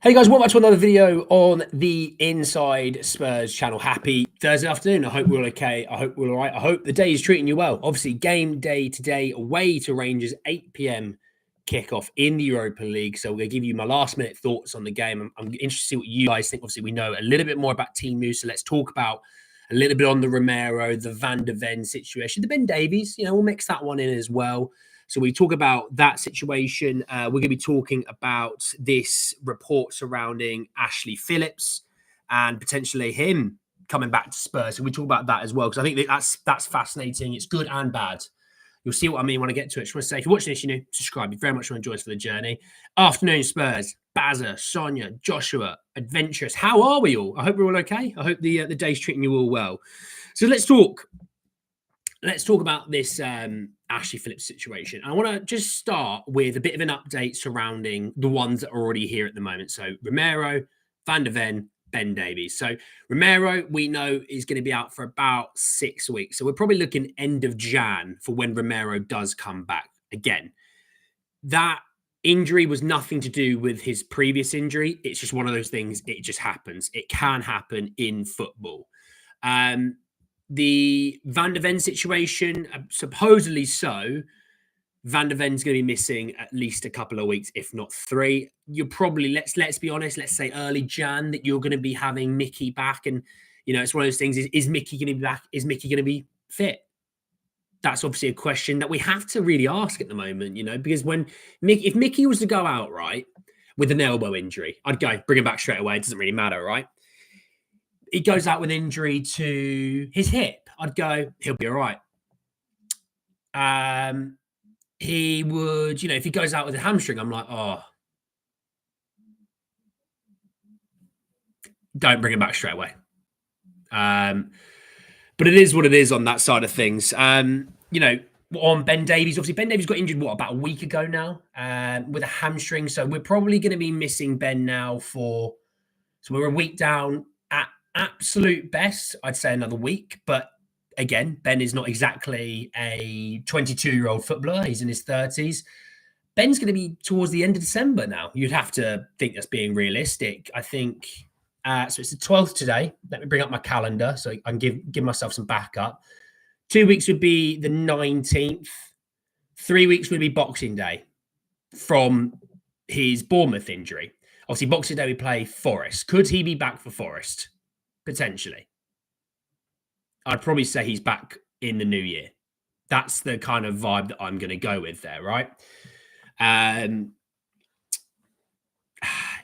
Hey guys, welcome back to another video on the Inside Spurs channel. Happy Thursday afternoon. I hope we're all okay. I hope we're all right. I hope the day is treating you well. Obviously, game day today, away to Rangers, 8 p.m. kickoff in the Europa League. So we're going to give you my last minute thoughts on the game. I'm interested to see what you guys think. Obviously, we know a little bit more about Team News. So let's talk about a little bit on the Romero, the Van de Ven situation, the Ben Davies. We'll mix that one in as well. So we talk about that situation. We're going to be talking about this report surrounding Ashley Phillips and potentially him coming back to Spurs. So we talk about that as well, because I think that's fascinating. It's good and bad. You'll see what I mean when I get to it. Just want to say, if you're watching this, subscribe. You very much want to join us for the journey. Afternoon, Spurs. Bazza, Sonia, Joshua, Adventurous. How are we all? I hope we're all okay. I hope the day's treating you all well. So let's talk. Let's talk about this Ashley Phillips situation. I want to just start with a bit of an update surrounding the ones that are already here at the moment. So Romero, Van de Ven, Ben Davies. So Romero, we know, is going to be out for about 6 weeks. So we're probably looking end of Jan for when Romero does come back again. That injury was nothing to do with his previous injury. It's just one of those things. It just happens. It can happen in football. The Van de Ven situation, supposedly so, Van de Ven's going to be missing at least a couple of weeks, if not 3. You're probably, let's be honest, let's say early Jan that you're going to be having Mickey back. And, it's one of those things, is Mickey going to be back? Is Mickey going to be fit? That's obviously a question that we have to really ask at the moment, because if Mickey was to go out, right, with an elbow injury, I'd go, bring him back straight away. It doesn't really matter, right? He goes out with injury to his hip, I'd go, he'll be all right. He would, if he goes out with a hamstring, I'm like, oh, don't bring him back straight away. But it is what it is on that side of things. On Ben Davies, obviously Ben Davies got injured, about a week ago now, with a hamstring. So we're probably going to be missing Ben now so we're a week down. At absolute best, I'd say another week. But again, Ben is not exactly a 22-year-old footballer. He's in his 30s. Ben's going to be towards the end of December now. You'd have to think that's being realistic. I think, so it's the 12th today. Let me bring up my calendar so I can give myself some backup. 2 weeks would be the 19th. 3 weeks would be Boxing Day from his Bournemouth injury. Obviously, Boxing Day we play Forest. Could he be back for Forest? Potentially. I'd probably say he's back in the new year. That's the kind of vibe that I'm going to go with there, right?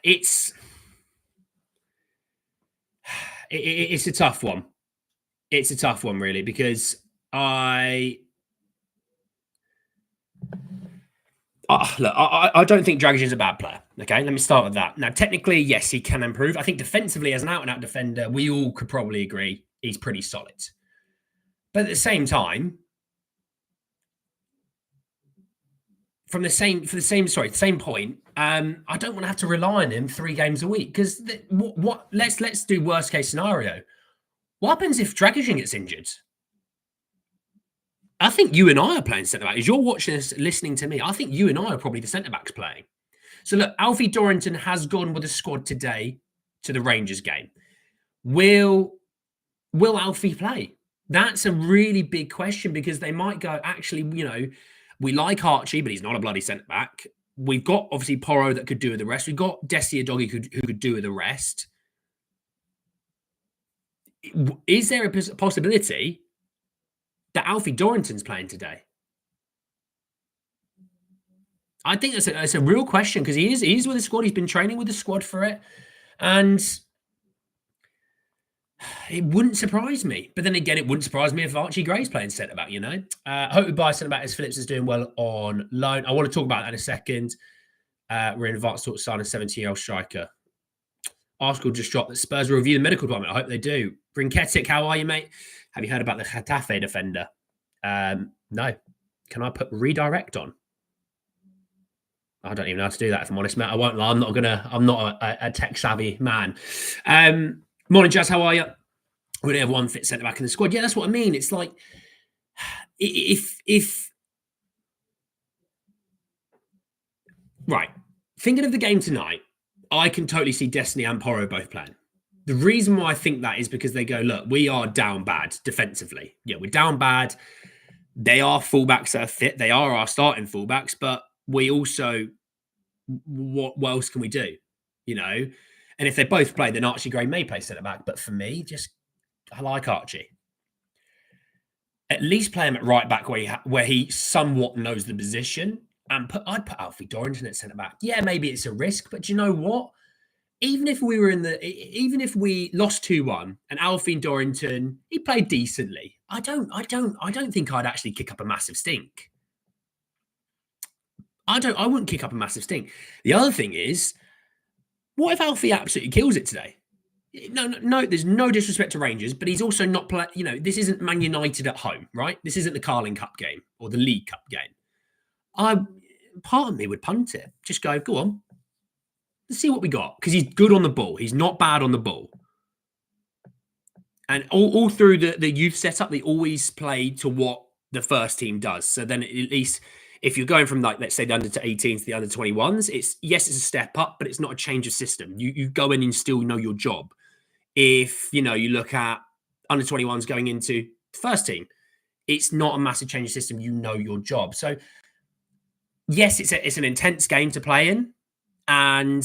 It's a tough one. It's a tough one, really, because I don't think Dragić's a bad player. Okay, let me start with that. Now, technically, yes, he can improve. I think defensively, as an out-and-out defender, we all could probably agree he's pretty solid. But at the same time, the same point, I don't want to have to rely on him 3 games a week, because let's do worst case scenario. What happens if Dragić gets injured? I think you and I are playing centre-back. As you're watching this, listening to me, I think you and I are probably the centre-backs playing. So look, Alfie Dorrington has gone with a squad today to the Rangers game. Will Alfie play? That's a really big question, because they might go, actually, we like Archie, but he's not a bloody centre-back. We've got, obviously, Porro that could do with the rest. We've got Desi Adogi who could do with the rest. Is there a possibility that Alfie Dorrington's playing today? I think that's a real question, because he's with the squad. He's been training with the squad for it. And it wouldn't surprise me. But then again, it wouldn't surprise me if Archie Gray's playing centre-back, I hope we buy centre-back as Phillips is doing well on loan. I want to talk about that in a second. We're in advanced talks to sign a 17-year-old striker. Article just dropped that Spurs will review the medical department. I hope they do. Brinketic, how are you, mate? Have you heard about the Getafe defender? No. Can I put redirect on? I don't even know how to do that, if I'm honest, mate. I won't lie. I'm not a tech-savvy man. Morning, Jazz. How are you? We only have one fit centre-back in the squad. Yeah, that's what I mean. It's like, if right, thinking of the game tonight, I can totally see Destiny and Porro both playing. The reason why I think that is because they go, look, we are down bad defensively. Yeah, we're down bad. They are fullbacks that are fit. They are our starting fullbacks, but we also, what else can we do? You know? And if they both play, then Archie Gray may play centre back. But for me, I like Archie. At least play him at right back where he somewhat knows the position. And I'd put Alfie Dorrington at centre back. Yeah, maybe it's a risk, but do you know what? Even if we lost 2-1 and Alfie Dorrington, he played decently. I don't think I'd actually kick up a massive stink. I wouldn't kick up a massive stink. The other thing is, what if Alfie absolutely kills it today? No, there's no disrespect to Rangers, but he's also not play. You know, this isn't Man United at home, right? This isn't the Carling Cup game or the League Cup game. Part of me would punt it. Just go on. Let's see what we got. Because he's good on the ball. He's not bad on the ball. And all through the youth setup, they always play to what the first team does. So then at least if you're going from, like, let's say the under 18s to the under 21s, it's a step up, but it's not a change of system. You go in and still know your job. If, you look at under 21s going into the first team, it's not a massive change of system. You know your job. So, yes, it's an intense game to play in. And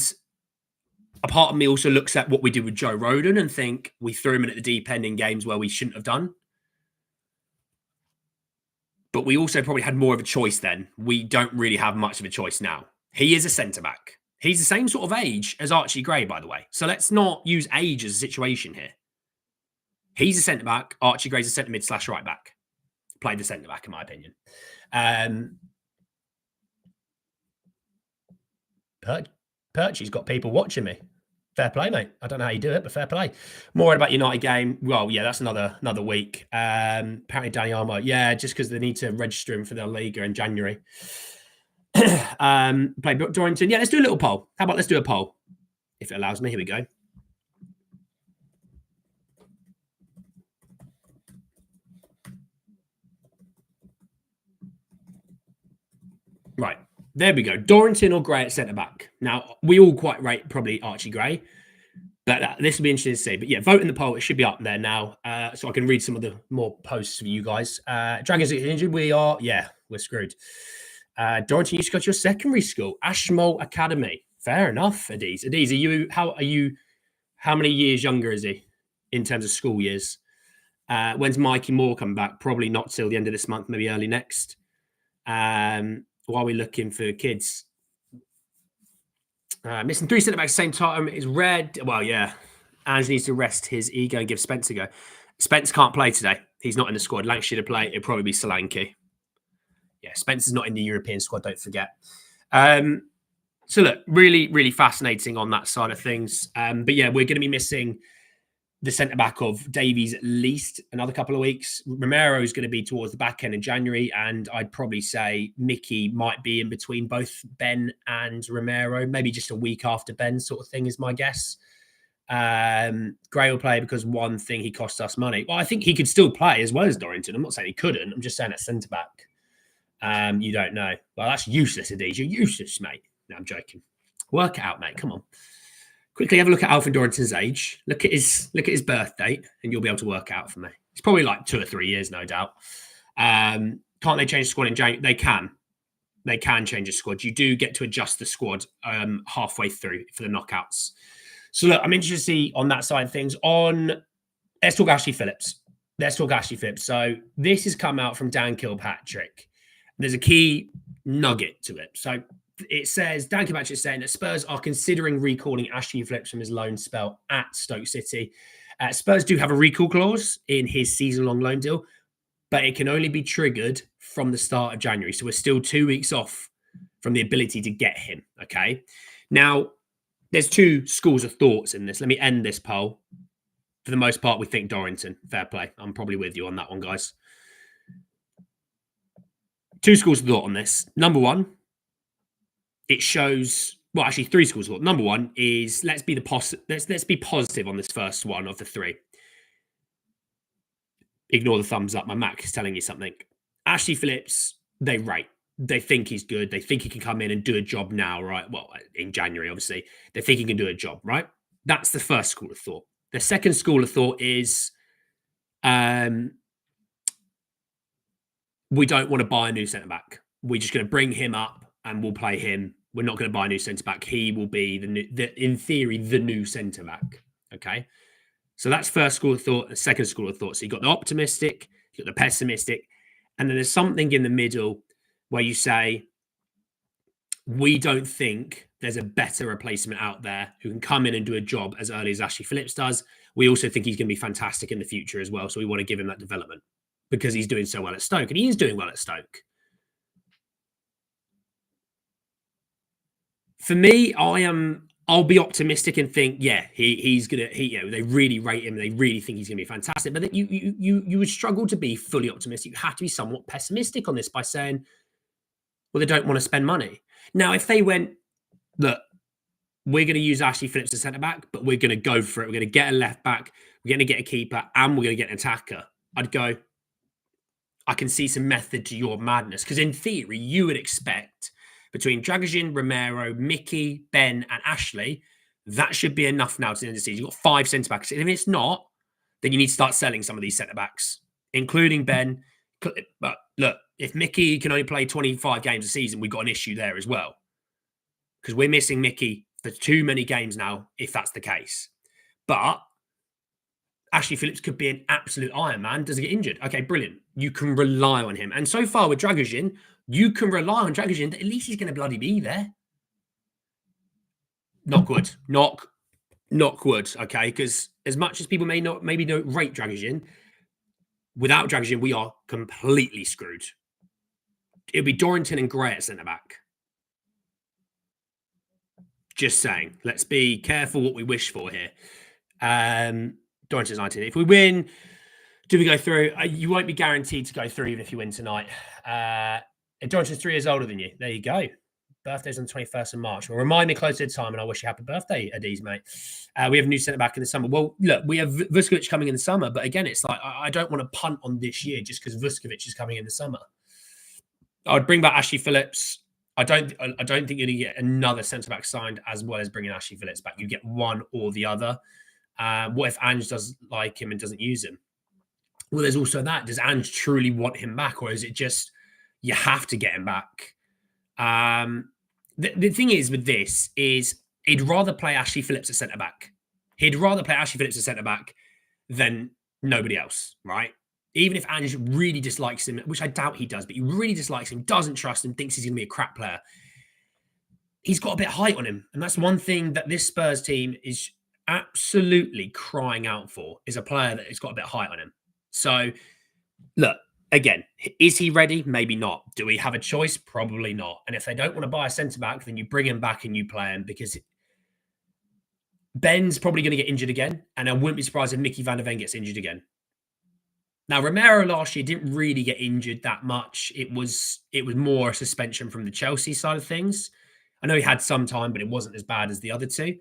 a part of me also looks at what we did with Joe Rodon and think we threw him in at the deep end in games where we shouldn't have done. But we also probably had more of a choice then. We don't really have much of a choice now. He is a centre-back. He's the same sort of age as Archie Gray, by the way. So let's not use age as a situation here. He's a centre-back. Archie Gray's a centre-mid / right-back. Played the centre-back, in my opinion. Perchy's got people watching me. Fair play, mate. I don't know how you do it, but fair play. More about United game. Well, yeah, that's another week. Apparently, Danny Armour. Yeah, just because they need to register him for the Liga in January. Play Dorrington. Yeah, let's do a little poll. How about let's do a poll? If it allows me. Here we go. Right. There we go. Dorrington or Gray at centre-back. Now, we all quite rate probably Archie Gray. But this will be interesting to see. But yeah, vote in the poll. It should be up there now. So I can read some of the more posts for you guys. Dragons injured. We're screwed. Dorrington, you just got your secondary school. Ashmole Academy. Fair enough, Adiz. Adiz, how many years younger is he in terms of school years? When's Mikey Moore come back? Probably not till the end of this month, maybe early next. While we're looking for kids. Missing 3 centre-backs at the same time is red. Well, yeah. Ange needs to rest his ego and give Spence a go. Spence can't play today. He's not in the squad. Lancashire to play. It'll probably be Solanke. Yeah, Spence is not in the European squad, don't forget. So, look, really, really fascinating on that side of things. But, yeah, we're going to be missing the centre-back of Davies at least another couple of weeks. Romero is going to be towards the back end in January, and I'd probably say Mickey might be in between both Ben and Romero, maybe just a week after Ben sort of thing is my guess. Gray will play because one thing, he cost us money. Well, I think he could still play as well as Dorrington. I'm not saying he couldn't. I'm just saying at centre-back. You don't know. Well, that's useless, Adiz. You're useless, mate. No, I'm joking. Work it out, mate. Come on. Quickly have a look at Alfie Dorrington's age. Look at his birth date, and you'll be able to work out for me. It's probably like 2 or 3 years, no doubt. Can't they change the squad in January? They can. They can change the squad. You do get to adjust the squad halfway through for the knockouts. So look, I'm interested to see on that side of things. Let's talk Ashley Phillips. So this has come out from Dan Kilpatrick. There's a key nugget to it. So it says, Dan Kilpatrick is saying that Spurs are considering recalling Ashley Phillips from his loan spell at Stoke City. Spurs do have a recall clause in his season-long loan deal, but it can only be triggered from the start of January. So we're still 2 weeks off from the ability to get him, okay? Now, there's 2 schools of thoughts in this. Let me end this poll. For the most part, we think Dorrington. Fair play. I'm probably with you on that one, guys. 2 schools of thought on this. Number one, it shows, well, actually 3 schools of thought. Number one is let's be positive on this first one of the 3. Ignore the thumbs up. My Mac is telling you something. Ashley Phillips, they rate. they think he's good. They think he can come in and do a job now, right? Well, in January, obviously. They think he can do a job, right? That's the first school of thought. The second school of thought is we don't want to buy a new centre back. We're just going to bring him up and we'll play him. We're not going to buy a new centre back. He will be in theory, the new centre back. Okay. So that's first school of thought. The second school of thought. So you've got the optimistic, you've got the pessimistic, and then there's something in the middle where you say, we don't think there's a better replacement out there who can come in and do a job as early as Ashley Phillips does. We also think he's going to be fantastic in the future as well. So we want to give him that development because he's doing so well at Stoke, and he is doing well at Stoke. For me, I'll be optimistic and think, yeah, he's gonna. They really rate him. They really think he's gonna be fantastic. But you would struggle to be fully optimistic. You have to be somewhat pessimistic on this by saying, well, they don't want to spend money. Now, if they went, look, we're going to use Ashley Phillips as centre back, but we're going to go for it. We're going to get a left back. We're going to get a keeper, and we're going to get an attacker. I'd go, I can see some method to your madness. Because in theory, you would expect between Dragoshin, Romero, Mickey, Ben, and Ashley, that should be enough now to the end of the season. You've got 5 centre backs. And if it's not, then you need to start selling some of these centre backs, including Ben. But look, if Mickey can only play 25 games a season, we've got an issue there as well. Because we're missing Mickey for too many games now, if that's the case. But Ashley Phillips could be an absolute Iron Man. Doesn't get injured. Okay, brilliant. You can rely on him. And so far with Dragoshin, you can rely on Dragoshin that at least he's going to bloody be there. Knock wood. Knock wood, okay? Because as much as people maybe don't rate Dragoshin, without Dragoshin, we are completely screwed. It'll be Dorrington and Gray at centre-back. Just saying. Let's be careful what we wish for here. Dorrington's 19. If we win, do we go through? You won't be guaranteed to go through even if you win tonight. Dorrington's 3 years older than you. There you go. Birthday's on the 21st of March. Well, remind me close to the time, and I wish you happy birthday, Adiz, mate. We have a new centre-back in the summer. Well, look, we have Vuskovic coming in the summer, but again, it's like I don't want to punt on this year just because Vuskovic is coming in the summer. I'd bring back Ashley Phillips. I don't think you're going to get another centre-back signed as well as bringing Ashley Phillips back. You get one or the other. What if Ange does like him and doesn't use him? Well, there's also that. Does Ange truly want him back, or is it just you have to get him back? The thing is with this is he'd rather play Ashley Phillips at centre-back. He'd rather play Ashley Phillips at centre-back than nobody else, right? Even if Ange really dislikes him, which I doubt he does, but he really dislikes him, doesn't trust him, thinks he's going to be a crap player. He's got a bit of height on him. And that's one thing that this Spurs team is absolutely crying out for, is a player that has got a bit of height on him. So, look, again, is he ready? Maybe not. Do we have a choice? Probably not. And if they don't want to buy a centre-back, then you bring him back and you play him, because Ben's probably going to get injured again. And I wouldn't be surprised if Mickey van der Ven gets injured again. Now, Romero last year didn't really get injured that much. It was more a suspension from the Chelsea side of things. I know he had some time, but it wasn't as bad as the other two.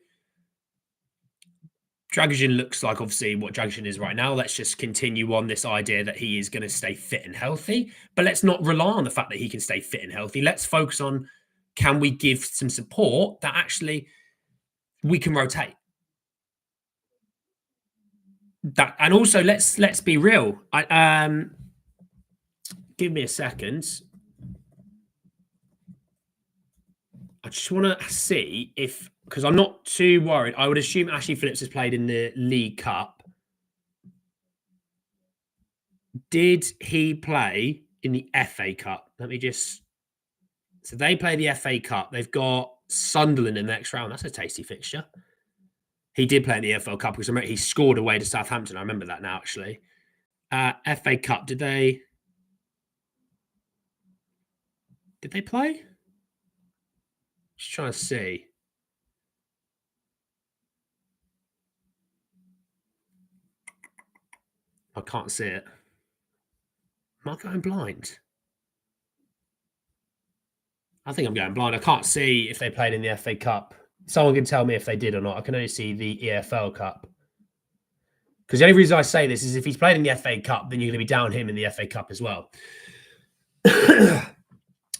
Dragoshin looks like obviously what Dragoshin is right now. Let's just continue on this idea that he is going to stay fit and healthy. But let's not rely on the fact that he can stay fit and healthy. Let's focus on, can we give some support that actually we can rotate? That, and also let's be real. Give me a second. I just want to see if, because I'm not too worried. I would assume Ashley Phillips has played in the League Cup. Did he play in the FA Cup? Let me just. So they play the FA Cup. They've got Sunderland in the next round. That's a tasty fixture. He did play in the EFL Cup because I remember he scored away to Southampton. I remember that now, actually. FA Cup, did they play? Just trying to see. I can't see it. Am I going blind? I think I'm going blind. I can't see if they played in the FA Cup. Someone can tell me if they did or not. I can only see the EFL Cup. Because the only reason I say this is if he's played in the FA Cup, then you're going to be down him in the FA Cup as well.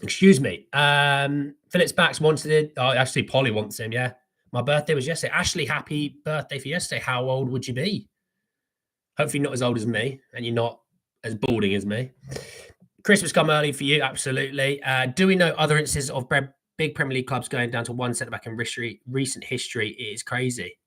Excuse me. Phillips Backs wanted it. Oh, actually, Polly wants him. Yeah. My birthday was yesterday. Ashley, happy birthday for yesterday. How old would you be? Hopefully, not as old as me, and you're not as balding as me. Christmas come early for you, absolutely. Do we know other instances of big Premier League clubs going down to one centre back in recent history? It is crazy.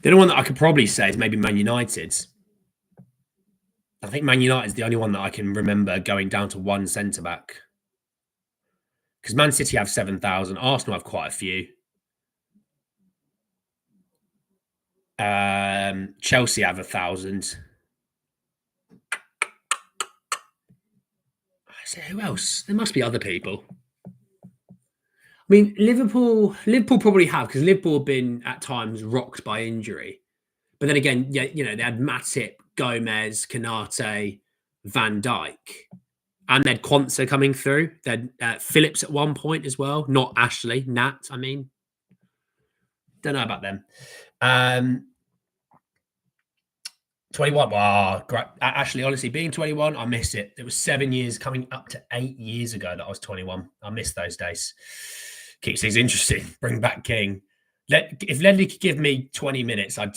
The only one that I could probably say is maybe Man United. I think Man United is the only one that I can remember going down to one centre back. Because Man City have 7,000. Arsenal have quite a few. Chelsea have 1,000. Who else? There must be other people. I mean, Liverpool probably have, because Liverpool have been at times rocked by injury. But then again, yeah, they had Matip, Gomez, Kanate, Van Dijk, and they had Quansah coming through. They had Phillips at one point as well. Not Ashley, Nat. I mean, don't know about them. 21. Wow, great. Actually, honestly, being 21, I miss it. It was 7 years, coming up to 8 years ago that I was 21. I miss those days. Keeps things interesting. Bring back King. If Ledley could give me 20 minutes, I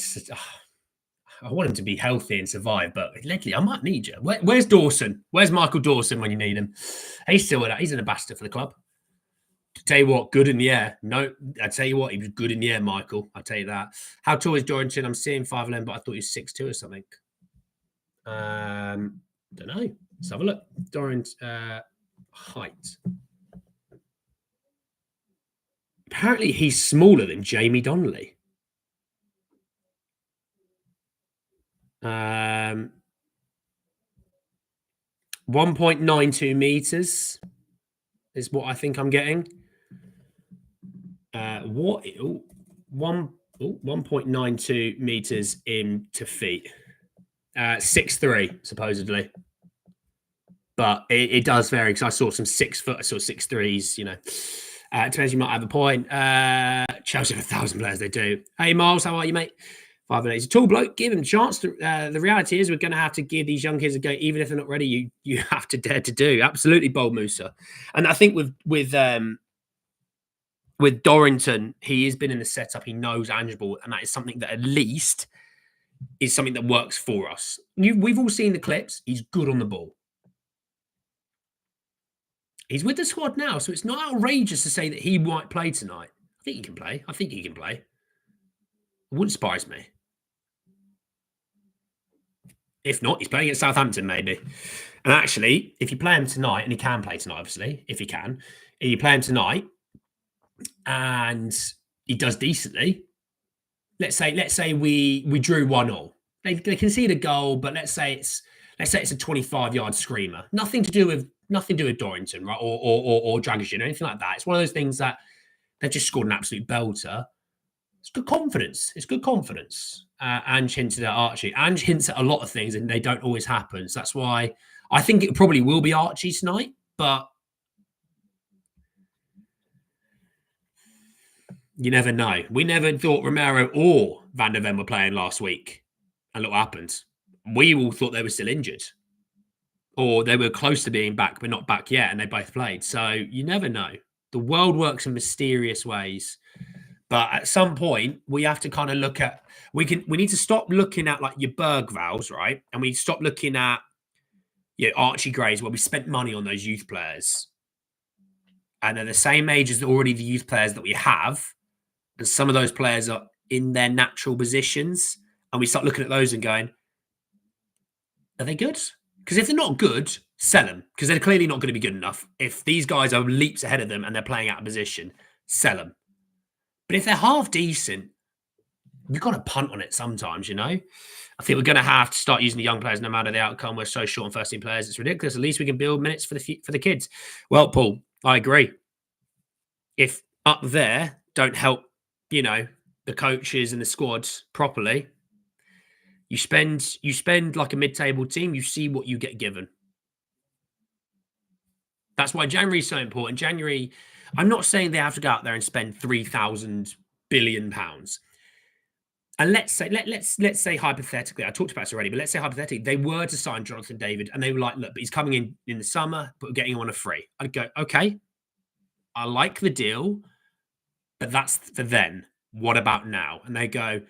want him to be healthy and survive. But Ledley, I might need you. Where's Dawson? Where's Michael Dawson when you need him? He's still he's an ambassador for the club. To tell you what, good in the air. No, I tell you what, he was good in the air, Michael. I'll tell you that. How tall is Dorrington? I'm seeing 5'11", but I thought he was 6'2" or something. Don't know. Let's have a look. Dorrington height. Apparently, he's smaller than Jamie Donnelly. 1.92 meters is what I think I'm getting. 1.92 meters into feet. 6'3", supposedly. But it does vary, because I saw some 6 foot, I saw 6'3s, depends, you might have a point. Chelsea have 1,000 players, they do. Hey, Miles, how are you, mate? 5 minutes. He's a tall bloke, give him a chance. The reality is we're going to have to give these young kids a go, even if they're not ready. You have to dare to do. Absolutely, Bold Musa. And I think with Dorrington, he has been in the setup. He knows Ange ball, and that is something that at least is something that works for us. We've all seen the clips. He's good on the ball. He's with the squad now, so it's not outrageous to say that he might play tonight. I think he can play. It wouldn't surprise me. If not, he's playing at Southampton, maybe. And actually, if you play him tonight, and he can play tonight, obviously, if you play him tonight, and he does decently. Let's say we drew 1-1. They concede a goal, but let's say it's a 25-yard screamer. Nothing to do with Dorrington, right? Or Dragic or anything like that. It's one of those things that they've just scored an absolute belter. It's good confidence. Ange hinted at Archie. Ange hints at a lot of things, and they don't always happen. So that's why I think it probably will be Archie tonight, but you never know. We never thought Romero or Van der Ven were playing last week. And look what happened. We all thought they were still injured. Or they were close to being back, but not back yet, and they both played. So you never know. The world works in mysterious ways. But at some point, we have to kind of look at... We need to stop looking at like your Bergvals, right? And we stop looking at Archie Grays, where we spent money on those youth players. And they're the same age as already the youth players that we have. And some of those players are in their natural positions. And we start looking at those and going, are they good? Because if they're not good, sell them. Because they're clearly not going to be good enough. If these guys are leaps ahead of them and they're playing out of position, sell them. But if they're half decent, we've got to punt on it sometimes, I think we're going to have to start using the young players no matter the outcome. We're so short on first-team players. It's ridiculous. At least we can build minutes for the kids. Well, Paul, I agree. If up there don't help, the coaches and the squads properly, you spend like a mid-table team, you see what you get given. That's why January is so important. January, I'm not saying they have to go out there and spend £3,000 billion. And let's say hypothetically, I talked about this already, but let's say hypothetically they were to sign Jonathan David and they were like, look, but he's coming in the summer, but we're getting him on a free. I'd go, okay, I like the deal, but that's for then. What about now? And they go,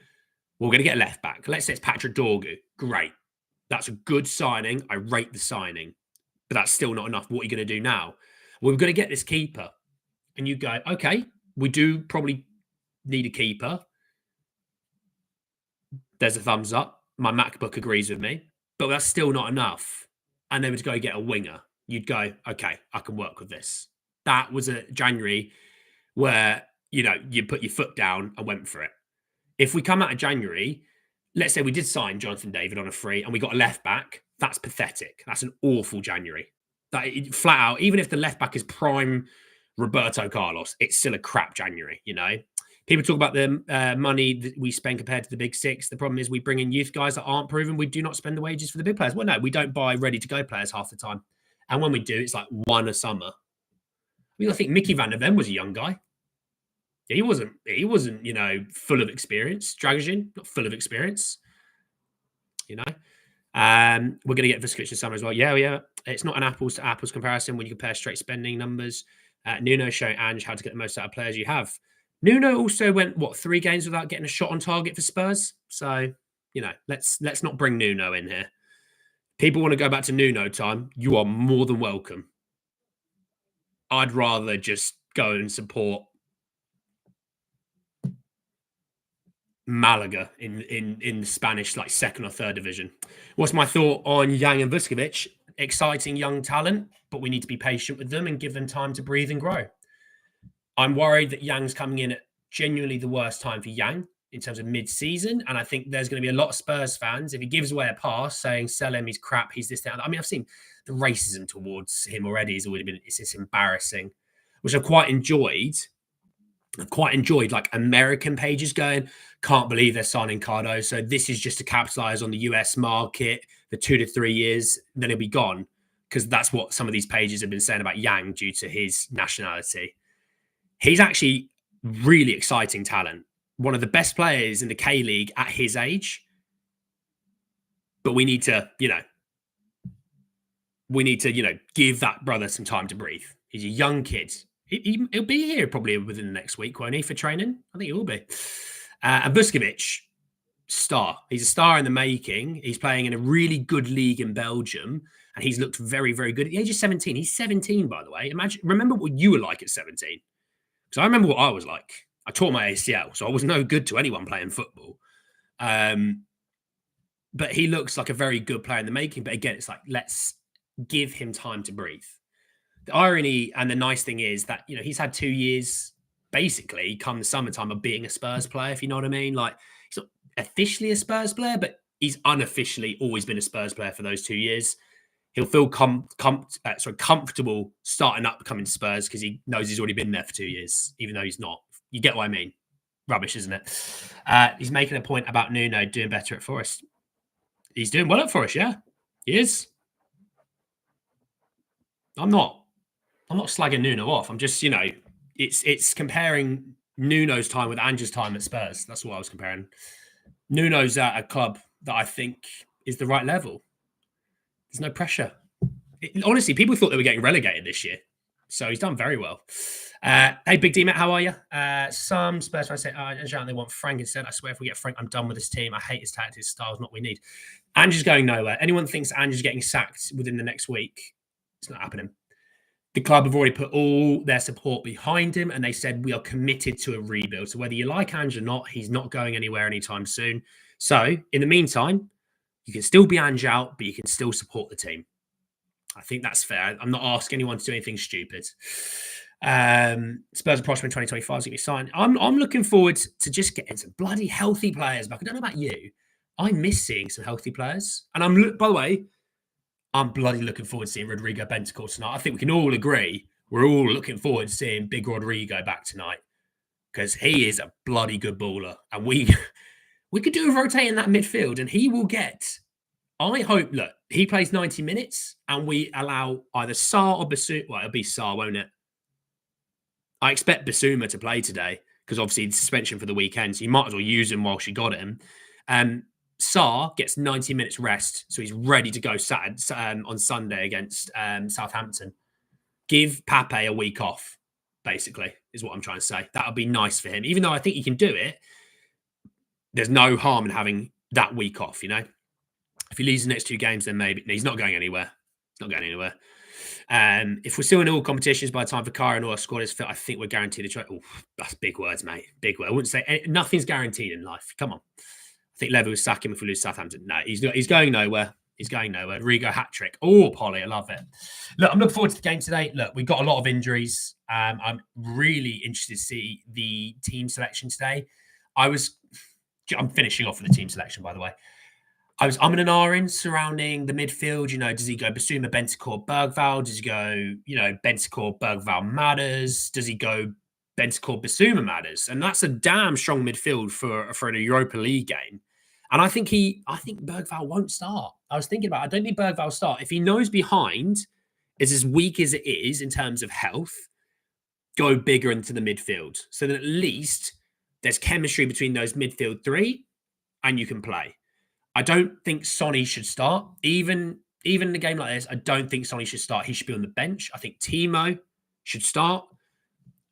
we're going to get a left back. Let's say it's Patrick Dorgu. Great. That's a good signing. I rate the signing, but that's still not enough. What are you going to do now? Well, we're going to get this keeper. And you go, okay, we do probably need a keeper. There's a thumbs up. My MacBook agrees with me, but that's still not enough. And they were to go get a winger. You'd go, okay, I can work with this. That was a January where, you put your foot down and went for it. If we come out of January, let's say we did sign Jonathan David on a free and we got a left back, that's pathetic. That's an awful January. That flat out, even if the left back is prime Roberto Carlos, it's still a crap January, People talk about the money that we spend compared to the big six. The problem is we bring in youth guys that aren't proven. We do not spend the wages for the big players. Well, no, we don't buy ready-to-go players half the time. And when we do, it's like one a summer. I think Mickey van der Ven was a young guy. He wasn't, full of experience. Dragoshin, not full of experience. We're going to get Vuskovic in summer as well. Yeah. It's not an apples to apples comparison when you compare straight spending numbers. Nuno showing Ange how to get the most out of players you have. Nuno also went 3 games without getting a shot on target for Spurs. So, let's not bring Nuno in here. People want to go back to Nuno time. You are more than welcome. I'd rather just go and support Malaga in the Spanish second or third division. What's my thought on Yang and Vuskovic? Exciting young talent, but we need to be patient with them and give them time to breathe and grow. I'm worried that Yang's coming in at genuinely the worst time for Yang in terms of mid-season, and I think there's going to be a lot of Spurs fans, if he gives away a pass saying, sell him, he's crap, he's this, that. I mean, I've seen the racism towards him already. It's just embarrassing, which I've quite enjoyed. American pages going, can't believe they're signing Cardoso. This is just to capitalize on the US market for 2 to 3 years, then he'll be gone. Because that's what some of these pages have been saying about Yang due to his nationality. He's actually really exciting talent. One of the best players in the K-League at his age. But we need to, give that brother some time to breathe. He's a young kid. He'll be here probably within the next week, won't he, for training? I think he will be. And Vuskovic, star. He's a star in the making. He's playing in a really good league in Belgium, and he's looked very, very good at the age of 17. He's 17, by the way. Remember what you were like at 17. Because I remember what I was like. I tore my ACL, so I was no good to anyone playing football. But he looks like a very good player in the making. But again, it's let's give him time to breathe. The irony and the nice thing is that, he's had 2 years, basically, come the summertime of being a Spurs player, if you know what I mean. He's not officially a Spurs player, but he's unofficially always been a Spurs player for those 2 years. He'll feel comfortable starting up becoming Spurs because he knows he's already been there for 2 years, even though he's not. You get what I mean? Rubbish, isn't it? He's making a point about Nuno doing better at Forest. He's doing well at Forest, yeah. He is. I'm not slagging Nuno off. I'm just, it's comparing Nuno's time with Ange's time at Spurs. That's what I was comparing. Nuno's at a club that I think is the right level. There's no pressure. Honestly, people thought they were getting relegated this year. So he's done very well. Hey, Big D, Matt, how are you? Some Spurs fans say, they want Frank instead. I swear if we get Frank, I'm done with this team. I hate his tactics, his styles, not what we need. Ange's going nowhere. Anyone thinks Ange's getting sacked within the next week? It's not happening. The club have already put all their support behind him, and they said we are committed to a rebuild. So whether you like Ange or not, he's not going anywhere anytime soon. So in the meantime, you can still be Ange out, but you can still support the team. I think that's fair. I'm not asking anyone to do anything stupid. Spurs are prospering 2025 is going to be signed. I'm looking forward to just getting some bloody healthy players back. I don't know about you. I'm missing some healthy players. And by the way, I'm bloody looking forward to seeing Rodrigo Bentancur tonight. I think we can all agree we're all looking forward to seeing Big Rodrigo back tonight because he is a bloody good baller. And we could do a rotate in that midfield and he will get, I hope, look, he plays 90 minutes and we allow either Sarr or Basuma. Well, it'll be Sarr, won't it? I expect Basuma to play today because obviously suspension for the weekend, so you might as well use him while she got him. Sarr gets 90 minutes rest, so he's ready to go on Sunday against Southampton. Give Pape a week off, basically, is what I'm trying to say. That would be nice for him. Even though I think he can do it, there's no harm in having that week off, you know? If he leaves the next 2 games, then maybe he's not going anywhere. He's not going anywhere. If we're still in all competitions by the time Vicario and all our squad is fit, I think we're guaranteed a trophy. That's big words, mate. Big word. I wouldn't say nothing's guaranteed in life. Come on. I think Levy will sack him if we lose Southampton. No, he's going nowhere. He's going nowhere. Rigo hat trick. Oh, Polly, I love it. Look, I'm looking forward to the game today. Look, we've got a lot of injuries. I'm really interested to see the team selection today. I'm finishing off with the team selection, by the way. I'm in an R surrounding the midfield. You know, does he go Basuma, Bentancur, Bergvall? Does he go, Bentancur, Bergvall, Matters? Does he go Bentancur, Basuma, Matters? And that's a damn strong midfield for a Europa League game. And I think Bergvall won't start. I was thinking I don't think Bergvall will start. If he knows behind is as weak as it is in terms of health, go bigger into the midfield. So that at least there's chemistry between those midfield 3 and you can play. I don't think Sonny should start. Even in a game like this, I don't think Sonny should start. He should be on the bench. I think Timo should start.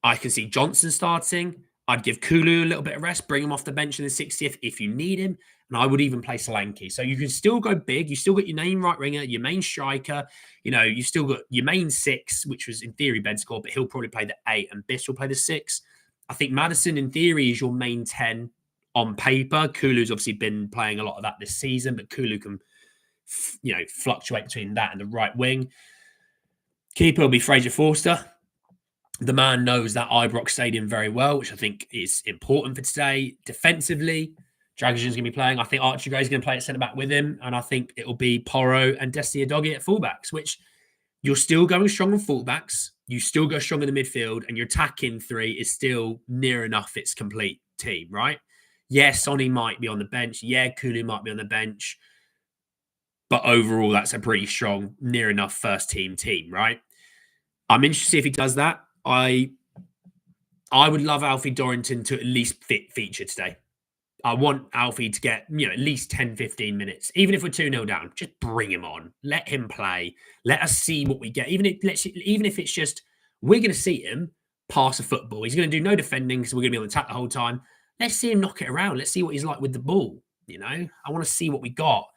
I can see Johnson starting. I'd give Kulu a little bit of rest, bring him off the bench in the 60th if you need him. And I would even play Solanke. So you can still go big. You still got your main right winger, your main striker. You still got your main 6, which was in theory Bentancur, but he'll probably play the 8 and Biss will play the 6. I think Maddison in theory is your main 10 on paper. Kulu's obviously been playing a lot of that this season, but Kulu can, fluctuate between that and the right wing. Keeper will be Fraser Forster. The man knows that Ibrox Stadium very well, which I think is important for today. Defensively, Dragić's going to be playing. I think Archie Gray's going to play at centre-back with him, and I think it will be Porro and Destiny Udogie at fullbacks, which you're still going strong on fullbacks. You still go strong in the midfield, and your attacking 3 is still near enough its complete team, right? Yeah, Sonny might be on the bench. Yeah, Kulu might be on the bench. But overall, that's a pretty strong, near enough first team, right? I'm interested to see if he does that. I would love Alfie Dorrington to at least feature today. I want Alfie to get, at least 10, 15 minutes. Even if we're 2-0 down, just bring him on. Let him play. Let us see what we get. Even if it's just, we're going to see him pass a football. He's going to do no defending because we're going to be on the attack the whole time. Let's see him knock it around. Let's see what he's like with the ball. I want to see what we got.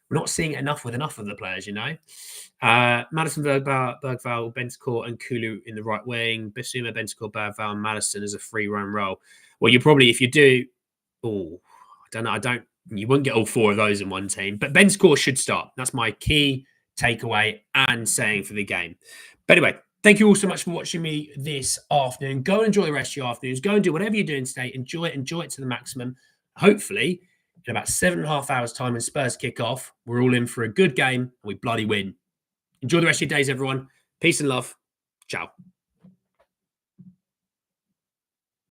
We're not seeing it enough with enough of the players, Maddison, Bergvall, Bentancur, and Kulu in the right wing. Basuma, Bentancur, Bergvall, and Maddison as a free run role. Well, you probably, if you do, I don't know. You wouldn't get all 4 of those in one team, but Bentancur should start. That's my key takeaway and saying for the game. But anyway, thank you all so much for watching me this afternoon. Go and enjoy the rest of your afternoons. Go and do whatever you're doing today. Enjoy it to the maximum. Hopefully, in about 7.5 hours' time when Spurs kick off, we're all in for a good game and we bloody win. Enjoy the rest of your days, everyone. Peace and love. Ciao.